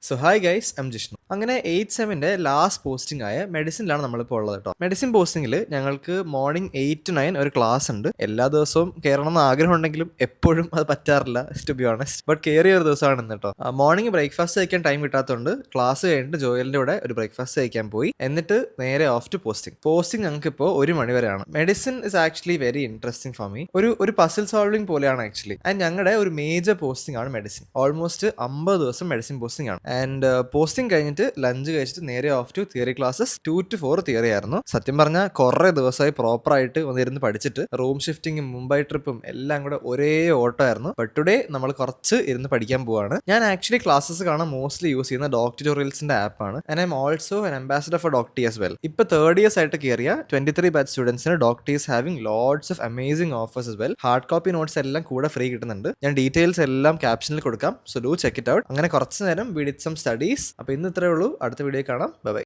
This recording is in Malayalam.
So hi guys, M Jishnu. അങ്ങനെ 8 സെമിന്റെ ലാസ്റ്റ് പോസ്റ്റിംഗ് ആയ മെഡിസിനിലാണ് നമ്മളിപ്പോൾ ഉള്ളത് കേട്ടോ. മെഡിസിൻ പോസ്റ്റിംഗിൽ ഞങ്ങൾക്ക് മോർണിംഗ് 8 to 9 ഒരു ക്ലാസ് ഉണ്ട്. എല്ലാ ദിവസവും കയറണം എന്ന് ആഗ്രഹം ഉണ്ടെങ്കിലും എപ്പോഴും അത് പറ്റാറില്ല, ടു ബി ഓണസ്റ്റ്. ബട്ട് കയറിയ ഒരു ദിവസമാണ് ഇന്ന് കേട്ടോ. മോർണിംഗ് ബ്രേക്ക്ഫാസ്റ്റ് കഴിക്കാൻ ടൈം കിട്ടാത്തതുകൊണ്ട് ക്ലാസ് കഴിഞ്ഞിട്ട് ജോയലിന്റെ കൂടെ ഒരു ബ്രേക്ക്ഫാസ്റ്റ് കഴിക്കാൻ പോയി. എന്നിട്ട് നേരെ ഓഫ് ടു പോസ്റ്റിംഗ്. പോസ്റ്റിംഗ് ഞങ്ങൾക്ക് ഇപ്പോൾ 1 മണി വരെയാണ്. Medicine is actually very interesting for me. ഒരു പസിൽ സോൾവിംഗ് പോലെയാണ് ആക്ച്വലി. ആൻഡ് ഞങ്ങളുടെ ഒരു മേജർ പോസ്റ്റിംഗ് ആണ് മെഡിസിൻ. ഓൾമോസ്റ്റ് 50 ദിവസം മെഡിസിൻ പോസ്റ്റിംഗ് ആണ്. ആൻഡ് പോസ്റ്റിംഗ് കഴിഞ്ഞിട്ട് ലഞ്ച് കഴിച്ചിട്ട് നേരെ of two theory classes. 2 to 4 theory ആയിരുന്നു. സത്യം പറഞ്ഞാൽ കുറെ ദിവസമായി പ്രോപ്പറായിട്ട് വന്നിരുന്ന് പഠിച്ചിട്ട് റൂം ഷിഫ്റ്റിങ്ങും മുംബൈ ട്രിപ്പും എല്ലാം കൂടെ ഒരേ ഓട്ടമായിരുന്നു. ബട്ട് ടുഡേ നമ്മൾ കുറച്ച് ഇരുന്ന് പഠിക്കാൻ പോവാണ്. ഞാൻ ആക്ച്വലി ക്ലാസ്സസ് കാണാൻ മോസ്റ്റ്ലി യൂസ് ചെയ്യുന്ന ഡോക്ടോറിയൽസിന്റെ ആപ്പാണ്. And I am also an ambassador for Doc T as well. ഇപ്പൊ 3rd years ആയിട്ട് കയറിയ 23 ബാച്ച് സ്റ്റുഡൻസിന് Doc T is having lots of amazing offers as well. Hard copy notes എല്ലാം കൂടെ ഫ്രീ കിട്ടുന്നുണ്ട്. ഞാൻ ഡീറ്റെയിൽസ് എല്ലാം ക്യാപ്ഷനിൽ കൊടുക്കാം. So do check it out. അങ്ങനെ കുറച്ച് നേരം we did some studies. അപ്പോൾ ഇന്ന് ഇത്രയേ ഉള്ളൂ. അടുത്ത വീഡിയോ കാണാം. Bye bye.